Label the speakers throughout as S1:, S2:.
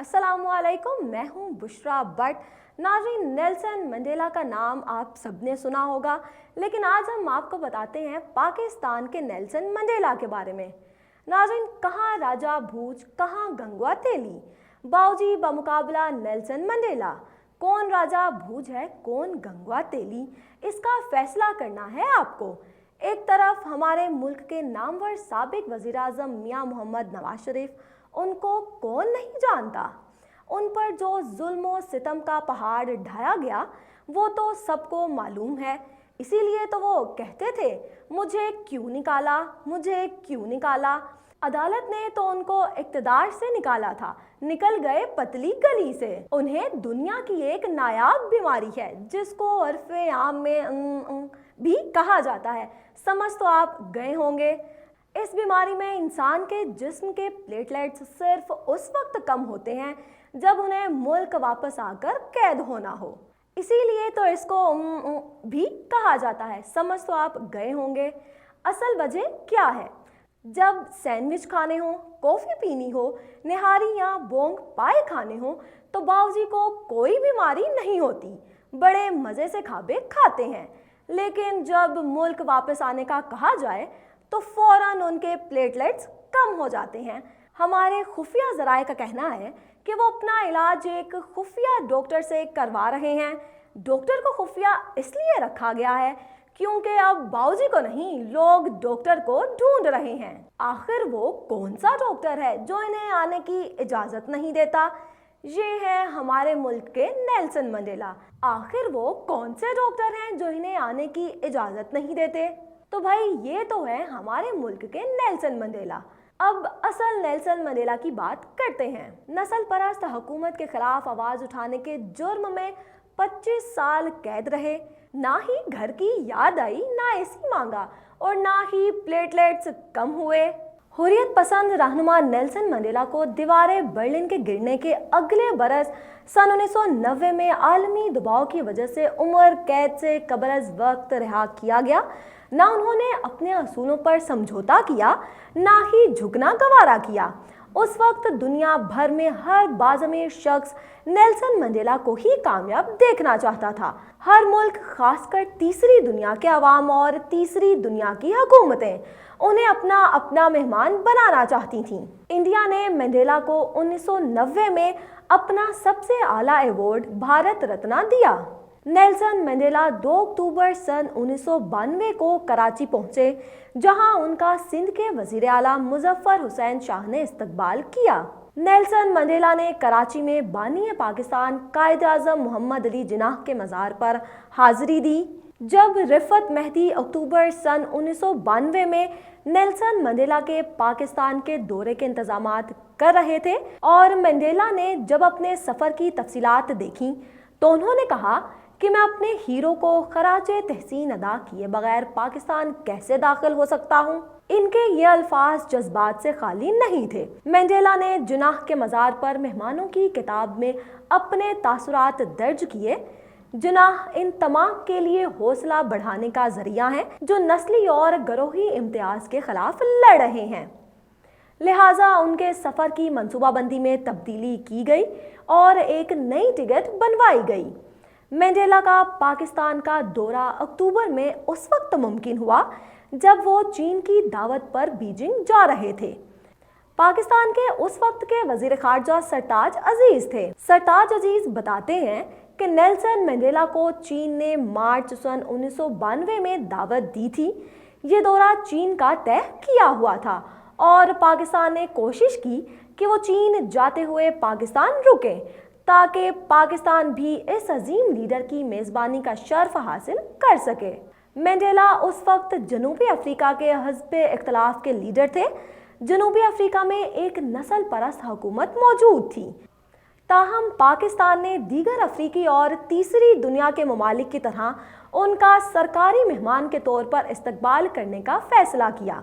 S1: अस्सलामुअलैकुम, मैं हूँ बुशरा भट्ट। नाज़रीन, नेल्सन मंडेला का नाम आप सबने सुना होगा, लेकिन आज हम आपको बताते हैं पाकिस्तान के नेल्सन मंडेला के बारे में। नाज़रीन, कहाँ राजा भूज, कहाँ गंगवा तेली, बाऊजी बमुकाबला नेल्सन मंडेला। कौन राजा भूज है, कौन गंगवा तेली, इसका फैसला करना है आपको। एक तरफ हमारे मुल्क के नामवर साबिक वज़ीर आज़म मियां मोहम्मद नवाज शरीफ, उनको कौन नहीं जानता। उन पर जो जुल्म सितम का पहाड़ ढाया गया वो तो सबको मालूम है। इसीलिए तो वो कहते थे, मुझे क्यों निकाला, मुझे क्यों निकाला। अदालत ने तो उनको इक़्तिदार से निकाला था, निकल गए पतली गली से। उन्हें दुनिया की एक नायाब बीमारी है जिसको उर्फ़े आम में भी कहा जाता है। समझ तो आप गए होंगे। इस बीमारी में इंसान के जिस्म के प्लेटलेट्स सिर्फ उस वक्त कम होते हैं जब उन्हें मुल्क वापस आकर कैद होना हो। इसीलिए तो इसको भी कहा जाता है। समझ तो आप गए होंगे। असल वजह क्या है? जब सैंडविच खाने हो, कॉफ़ी पीनी हो, निहारी या बोंग पाए खाने हो तो बाऊजी को कोई बीमारी नहीं होती, बड़े मज़े से खाबे खाते हैं। लेकिन जब मुल्क वापस आने का कहा जाए तो फ़ौरन उनके प्लेटलेट्स कम हो जाते हैं। हमारे खुफिया ज़राए का कहना है कि वो अपना इलाज एक खुफिया डॉक्टर से करवा रहे हैं। डॉक्टर को खुफिया इसलिए रखा गया है क्योंकि अब बाऊजी को नहीं, लोग डॉक्टर को ढूंढ रहे हैं। आखिर वो कौन सा डॉक्टर है जो इन्हें आने की इजाज़त नहीं देता? ये है हमारे मुल्क के नेल्सन मंडेला। आखिर वो कौन से डॉक्टर हैं जो इन्हें आने की इजाज़त नहीं देते? तो भाई, ये तो है हमारे मुल्क के नेल्सन मंडेला। अब असल नेल्सन मंडेला की बात करते हैं। नस्ल परस्त हुकूमत के खिलाफ आवाज़ उठाने के जुर्म में 25 साल कैद रहे। ना ही घर की याद आई, ना एसी मांगा और ना ही प्लेटलेट्स कम हुए। हुर्रियत पसंद रहनुमा नेल्सन मंडेला को दीवारे बर्लिन के गिरने के अगले बरस सन 1990 में आलमी दबाव की वजह से उम्र कैद से कबल अज़ वक्त रिहा किया गया। ना उन्होंने अपने असूलों पर समझौता किया, ना ही झुकना गवारा किया। उस वक्त दुनिया भर में हर बाज़मीर शख्स नेल्सन मंडेला को ही कामयाब देखना चाहता था। हर मुल्क, खासकर तीसरी दुनिया के अवाम और तीसरी दुनिया की हुकूमतें उन्हें अपना अपना मेहमान बनाना चाहती थीं। इंडिया ने मंडेला को 1990 में अपना सबसे आला अवार्ड भारत रत्न दिया। नेल्सन मंडेला 2 अक्टूबर सन 1992 को कराची पहुंचे, जहां उनका सिंध के वजीर आला मुजफ्फर हुसैन शाह ने इस्तकबाल किया। नेल्सन मंडेला ने कराची में बानी पाकिस्तान कायद आज़म मोहम्मद अली जिन्नाह के मज़ार पर हाजिरी दी। जब रिफत मेहदी अक्टूबर सन 1992 में नेल्सन मंडेला के पाकिस्तान के दौरे के इंतजामात कर रहे थे और मंडेला ने जब अपने सफ़र की तफसीलात देखी तो उन्होंने कहा कि मैं अपने हीरो को खराजे तहसीन अदा किए बगैर पाकिस्तान कैसे दाखिल हो सकता हूँ। इनके ये अल्फाज जज्बात से खाली नहीं थे। मंडेला ने जिन्नाह के मज़ार पर मेहमानों की किताब में अपने तासुरात दर्ज किए। जिन्नाह इन तमाम के लिए हौसला बढ़ाने का जरिया है जो नस्ली और गरोही इम्तियाज के खिलाफ लड़ रहे हैं। लिहाजा उनके सफ़र की मनसूबाबंदी में तब्दीली की गई और एक नई टिकट बनवाई गई। मंडेला का पाकिस्तान का दौरा अक्टूबर में उस वक्त मुमकिन हुआ जब वो चीन की दावत पर बीजिंग जा रहे थे। पाकिस्तान के उस वक्त के वजीर खारजा सरताज अजीज थे। सरताज अजीज बताते हैं कि नेल्सन मंडेला को चीन ने मार्च सन 1992 में दावत दी थी। ये दौरा चीन का तय किया हुआ था और पाकिस्तान ने कोशिश की कि वो चीन जाते हुए पाकिस्तान रुके ताकि पाकिस्तान भी इस अजीम लीडर की मेज़बानी का शर्फ हासिल कर सके। मंडेला उस वक्त जनूबी अफ्रीका के हज़्ब इख्तिलाफ के लीडर थे। जनूबी अफ्रीका में एक नस्ल परस्त हुकूमत मौजूद थी। ताहम पाकिस्तान ने दीगर अफ्रीकी और तीसरी दुनिया के ममालिक की तरह उनका सरकारी मेहमान के तौर पर इस्तकबाल करने का फैसला किया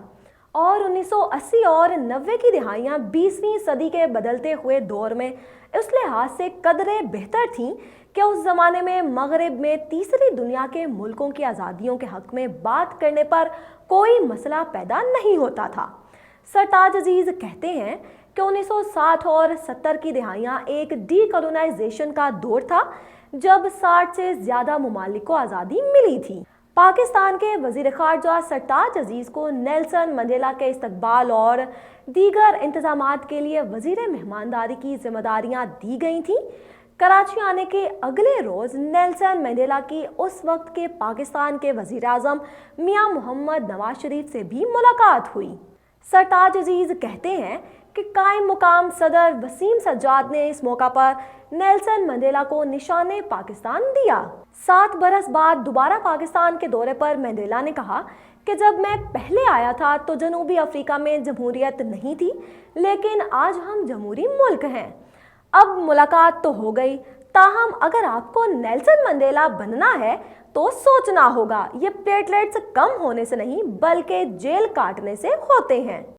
S1: और 1980 और 90 की दिहाइयाँ 20वीं सदी के बदलते हुए दौर में इस लिहाज से कदरे बेहतर थीं कि उस ज़माने में मगरिब में तीसरी दुनिया के मुल्कों की आज़ादियों के हक़ में बात करने पर कोई मसला पैदा नहीं होता था। सरताज अजीज़ कहते हैं कि 1960 और 70 की दहाइयाँ एक डीकोलोनाइजेशन का दौर था, जब 60 से ज्यादा ममालिक को आज़ादी मिली थी। पाकिस्तान के वजीर खारजा सरताज अजीज को नेल्सन मंडेला के इस्तकबाल और दीगर इंतजामात के लिए वजीर मेहमानदारी की जिम्मेदारियां दी गई थीं। कराची आने के अगले रोज नेल्सन मंडेला की उस वक्त के पाकिस्तान के वजीर आजम मियां मोहम्मद नवाज शरीफ से भी मुलाकात हुई। सरताज अजीज कहते हैं कि कायम मुकाम सदर वसीम सज्जाद ने इस मौका पर नेल्सन मंडेला को निशाने पाकिस्तान दिया। 7 बरस बाद दोबारा पाकिस्तान के दौरे पर मंडेला ने कहा कि जब मैं पहले आया था तो जनूबी अफ्रीका में जमहूरियत नहीं थी, लेकिन आज हम जमहूरी मुल्क हैं। अब मुलाकात तो हो गई, ताहम अगर आपको नेल्सन मंडेला बनना है तो सोचना होगा। ये प्लेटलेट्स कम होने से नहीं बल्कि जेल काटने से होते हैं।